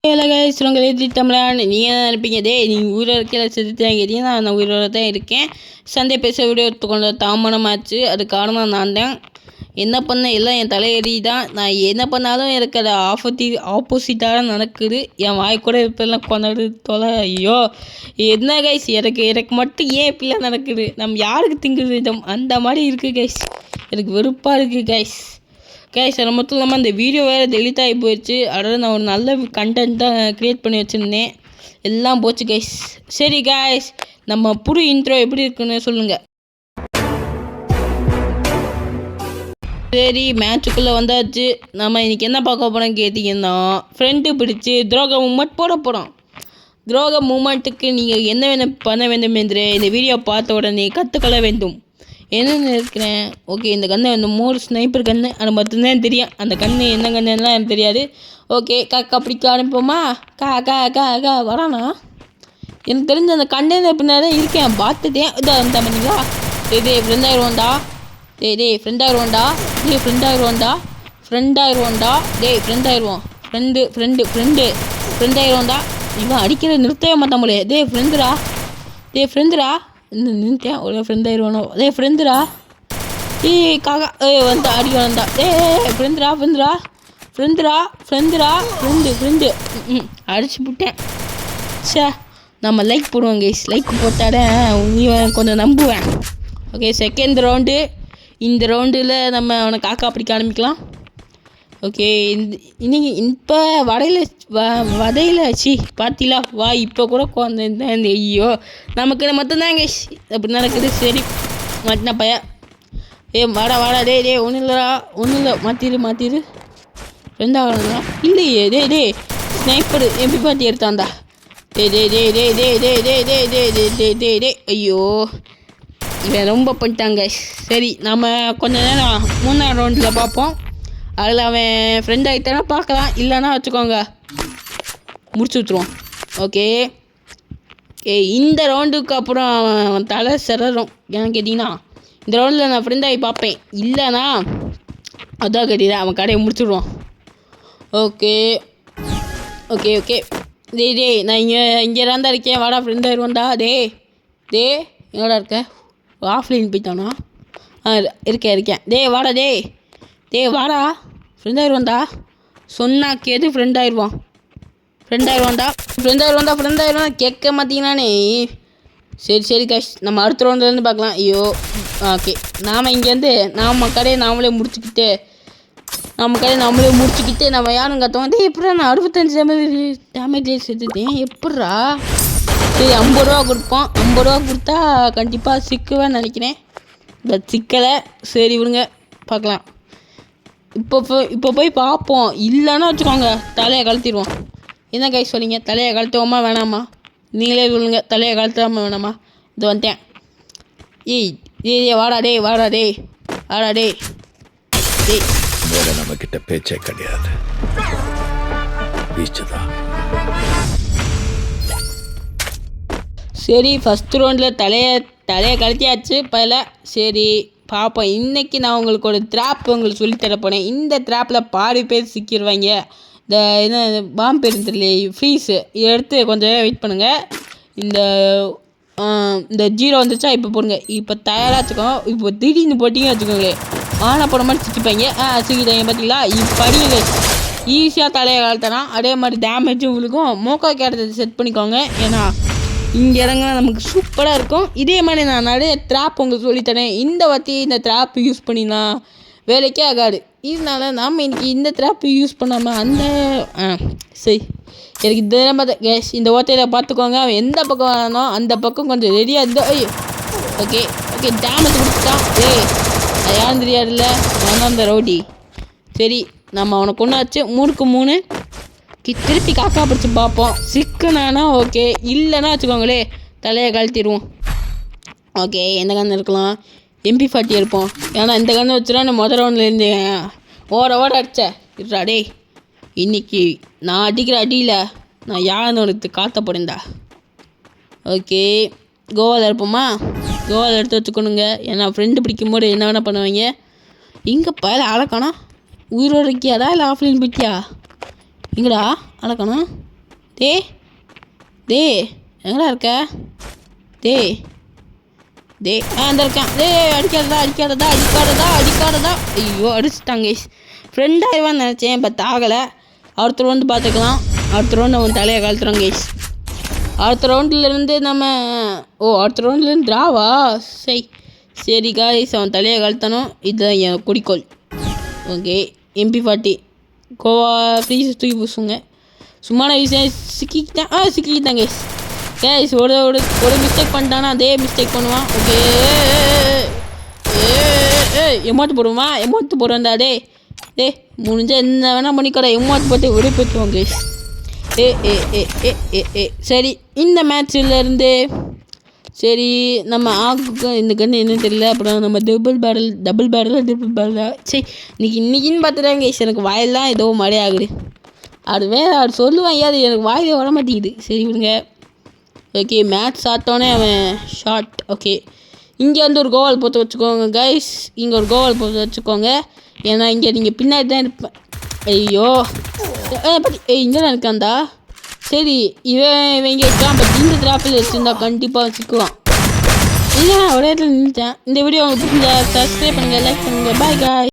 Hello guys, உங்களை தமிழான். நீங்கள் தான் நினைப்பீங்க, நீ உயிரோட இருக்க செத்துட்டாங்க கேட்டீங்கன்னா, நான் உயிரோட தான் இருக்கேன். சண்டே பேச வீடியோ எடுத்துக்கொண்ட தாமதமாச்சு. அது காரணம் நான் தான். என்ன பண்ண எல்லாம் என் தலையெறி தான். நான் என்ன பண்ணாலும் எனக்கு அது ஆப்போசிட்டாக நடக்குது. என் வாய் கூட இப்பெல்லாம் கொண்டாடு தொலை. ஐயோ என்ன கைஸ், எனக்கு மட்டும் ஏன் இப்படிலாம் நடக்குது? நம்ம யாருக்கு திங்குது அந்த மாதிரி இருக்குது கைஸ். எனக்கு வெறுப்பாக இருக்குது கைஸ். அது மட்டும் இல்லாமல் அந்த வீடியோ வேறு டெலிட் ஆகி போயிடுச்சு. அதாவது நான் ஒரு நல்ல கண்டென்ட் தான் க்ரியேட் பண்ணி வச்சுருந்தேன், எல்லாம் போச்சு கைஸ். சரி கைஸ், நம்ம புது இன்ட்ரோ எப்படி இருக்குன்னு சொல்லுங்கள். சரி, மேட்சுக்குள்ளே வந்தாச்சு. நம்ம இன்றைக்கி என்ன பார்க்க போகிறோம் கேட்டிங்கன்னா, ஃப்ரெண்டு பிடிச்சி துரோக மூமெண்ட் போட போகிறோம். துரோக மூமெண்ட்டுக்கு நீங்கள் என்ன பண்ண வேண்டும் என்று இந்த வீடியோ பார்த்த உடனே கற்றுக்கொள்ள வேண்டும். என்னென்ன இருக்கிறேன். ஓகே, இந்த கண்ணை அந்த 3 ஸ்னைப்பர் கன்று அது மட்டும்தான் தெரியும். அந்த கன்று என்ன கண்ணுலாம் எனக்கு தெரியாது. ஓகே, காக்கா பிடிக்க ஆரம்பிப்போமா? கா கா கா கா வரானா? எனக்கு தெரிஞ்ச அந்த கண்டெய்னர் பின்னாடி தான் இருக்கேன், பார்த்துட்டேன். இதான் அந்த பண்ணிங்களா? ஃப்ரெண்டாயிருவோண்டா. ஃப்ரெண்டாயிருவோண்டா. ஃப்ரெண்டாயிருவோம். ஃப்ரெண்டாயிருவோண்டா. இவன் அடிக்கிற நிறுத்தவே மாட்டாமலே. ஃப்ரெண்டுடா. நின்றுட்டேன். ஒரு ஃப்ரெண்டாயிருவானோ? ஃப்ரெண்டுடா. காக்கா வந்தா அடி வந்தா. ஃப்ரெண்டு அடிச்சு விட்டேன். நம்ம லைக் போடுவோம் கைஸ். லைக் போட்டாடே கொஞ்சம் நம்புவேன். Okay, second round. இந்த ரவுண்டில் நம்ம அவனை காக்கா பிடிக்க ஆரம்பிக்கலாம். ஓகே, இன்னைக்கு இப்போ வடையில் பார்த்தீங்களா? வா இப்போ கூட குழந்தை. ஐயோ, நமக்கு மட்டும்தான் கைஸ் அப்படி நடக்குது. சரி மாட்டினா பைய. வாடா ஒன்றும் இல்லை. மாற்றிடு. ரெண்டாவது இல்லையே. ஸ்னைப்பர் எப்படி பார்த்து எடுத்தான்டா. ஐயோ, இவன் ரொம்ப பண்ணிட்டாங்க. சரி, நம்ம கொஞ்ச நேரம் 3ஆம் ரவுண்டில் பார்ப்போம். அதில் அவன் ஃப்ரெண்ட் ஆகிட்டானா பார்க்கலாம், இல்லைன்னா வச்சுக்கோங்க முடிச்சு விட்ருவோம். ஓகே, இந்த ரவுண்டுக்கு அப்புறம் அவன் தலை சிறரும். ஏன்னு கேட்டிங்கன்னா, இந்த ரவுண்டில் நான் ஃப்ரெண்ட் ஆகி பார்ப்பேன். இல்லைனா அதான் கேட்டீங்க, அவன் கடையை முடிச்சுடுவான். ஓகே, நான் இங்கே தான் இருக்கேன். வாடா ஃப்ரெண்ட் ஆயிடுவோண்டா. எங்கடா இருக்க? ஆஃப்லைன் போயிட்டானா? இருக்கேன். வாடா வாடா. ஃப்ரெண்ட் ஆயிடுவான்டா. சொன்னா கேது ஃப்ரெண்ட் ஆயிடுவான்டா. கேட்க மாட்டீங்களானே. சரி காஷ், நம்ம அடுத்த ரவுண்ட்லேருந்து பார்க்கலாம். ஐயோ, ஓகே, நாம் இங்கேருந்து நம்ம கடையை நாமளே முடிச்சுக்கிட்டு நம்ம யாரும் கற்றுவோம். எப்படா நான் 65 டேமேஜ் செத்துட்டேன், எப்பட்றா? சரி, 50 ரூபா கொடுப்போம். 50 ரூபா கொடுத்தா கண்டிப்பாக சிக்குவேன்னு நினைக்கிறேன். பட் சிக்கலை. சரி விடுங்க, பார்க்கலாம். இப்போ போய் பார்ப்போம். இல்லைன்னா வச்சுக்கோங்க தலையை கழட்டிடுவோம். என்ன கை சொல்லிங்க, தலையை கழட்டுவோமா வேணாமா? நீங்களே சொல்லுங்கள், தலையை கழட்டாமல் வேணாமா? இது வந்துட்டேன். வாடா நம்ம கிட்ட பேச்சே கிடையாது. சரி, ஃபஸ்ட் ரவுண்டில் தலையை கழட்டியாச்சு பல. சரி பார்ப்போம். இன்றைக்கி நான் உங்களுக்கு ஒரு ட்ராப் உங்களுக்கு சொல்லித்தர போனேன். இந்த ட்ராப்பில் பாதி பேர் சிக்கிடுவாங்க. இந்த என்ன பாம்பு பேர் தெரியல, ஃப்ரீஸு. இதை எடுத்து கொஞ்சம் வெயிட் பண்ணுங்கள். இந்த 0 வந்துச்சா இப்போ போடுங்க. இப்போ தயாராக வச்சுக்கோங்க. இப்போ திடீர்னு போட்டிங்க வச்சுக்கோங்களேன், போன மாதிரி சிக்கிப்பாங்க. சிக்கிட்டாங்க பார்த்தீங்களா? இப்போ அடிங்க ஈஸியாக தலையை கழட்டினா. அதே மாதிரி டேமேஜும் உங்களுக்கும். மோக்கா கேட்டதை செட் பண்ணிக்கோங்க, ஏன்னா இங்கே இறங்கினா நமக்கு சூப்பராக இருக்கும். இதே மாதிரி நான் நிறைய ட்ராப் உங்களுக்கு சொல்லித்தரேன். இந்த வாட்டி இந்த ட்ராப் யூஸ் பண்ணினா வேலைக்கே ஆகாது. இதனால நாம் இன்றைக்கி இந்த ட்ராப் யூஸ் பண்ணாமல் சரி, எனக்கு இந்த கேஷ் இந்த ஓட்டையில் பார்த்துக்கோங்க. அவன் எந்த பக்கம் வரணும் அந்த பக்கம் கொஞ்சம் ரெடியாக இருந்தால். ஓகே, டேமேஜ் கொடுத்துட்டான். அது யாரும் தெரியாதுல்ல, நான் தான் அந்த ரவுடி. சரி, நம்ம அவனை கொண்டாச்சு. 3க்கு 3. திருப்பி காக்கா பிடிச்சி பார்ப்போம். சிக்கனானா ஓகே, இல்லைன்னா வச்சுக்கோங்களே தலையை கழட்டிடுவோம். ஓகே, எந்த கன்று இருக்கலாம்? MP40 இருப்போம். ஏன்னா இந்த கன்று வச்சுனா நான் முதல் ரவுண்ட்லேருந்து ஓட அடித்தேன். இருடா இன்னைக்கு நான் அடிக்கிற அடியில் நான் யாருன்னு உனக்கு காத்த போடேன்டா. ஓகே, கோவாவில் இருப்போமா? கோவாவில் எடுத்து வச்சுக்கணுங்க. ஏன்னா ஃப்ரெண்டு பிடிக்கும்போது என்ன வேணால் பண்ணுவாங்க. இங்கே பல அழக்கானா? உயிரோடு இருக்கியாடா இல்லை ஆஃப்லைன் போயிட்டியா? எங்கடா அழகானா? டேய் எங்கடா இருக்க? டேய் அந்த இருக்கான். அடிக்காததா. ஐயோ அடிச்சுட்டாங்க. ஃப்ரெண்ட் ஆயிடுவான்னு நினச்சேன், பட் ஆகலை. அடுத்த ரவுண்டு பார்த்துக்கலாம். அடுத்த ரவுண்டு அவன் தலையை கழுத்துறோம் கைஸ். அடுத்த ரவுண்ட்லேருந்து அடுத்த ரவுண்ட்லேருந்து ட்ராவா? சரி காய்ஸ், அவன் தலையை கழுத்தணும். இதுதான் என் குறிக்கோள். ஓகே, MP40 கோவா ஃப்ரீஸ் தூக்கி பூசுங்க. சும்மான விஷயம் சிக்கிக்கிட்டேன் கைஸ். ஒரு மிஸ்டேக் பண்ணிட்டானா அதே மிஸ்டேக் பண்ணுவான். ஓகே, எமௌண்ட் போடுவான்டா. முடிஞ்சால் என்ன வேணால் பண்ணிக்கூட எமௌண்ட் போட்டு விடுபட்டுருவோம் கைஸ். சரி, இந்த மேட்ச்லேருந்து சரி நம்ம இந்த கன்று என்ன தெரியல. அப்புறம் நம்ம டபுள் பேரல் சரி இன்னைக்குன்னு பார்த்துட்டாங்க கைஸ். எனக்கு வாயெல்லாம் ஏதோ மழை ஆகுது. அது சொல்லுவான், அது எனக்கு வாயிலே வர மாட்டேங்குது. சரி விடுங்க. ஓகே, மேட்ச் ஆட்டோன்னே அவன் ஷார்ட். ஓகே, இங்கே வந்து ஒரு கோவால் போட்டு வச்சுக்கோங்க கைஸ். இங்கே ஒரு கோவால் போட்டு வச்சுக்கோங்க. ஏன்னா இங்கே நீங்கள் பின்னாடி தான் இருப்பேன். ஐயோ இங்கே தான் இருக்கான்டா. சரி, இவன் இங்கே இருக்கான். பட் இந்த டிராப்பில் வச்சுருந்தா கண்டிப்பாக வச்சுக்குவான். இல்லை, ஒரே இடத்துல நின்றுட்டேன். இந்த வீடியோ உங்களுக்கு பிடிச்சா சப்ஸ்கிரைப் பண்ணுங்கள், லைக் பண்ணுங்கள். பாய் காய்.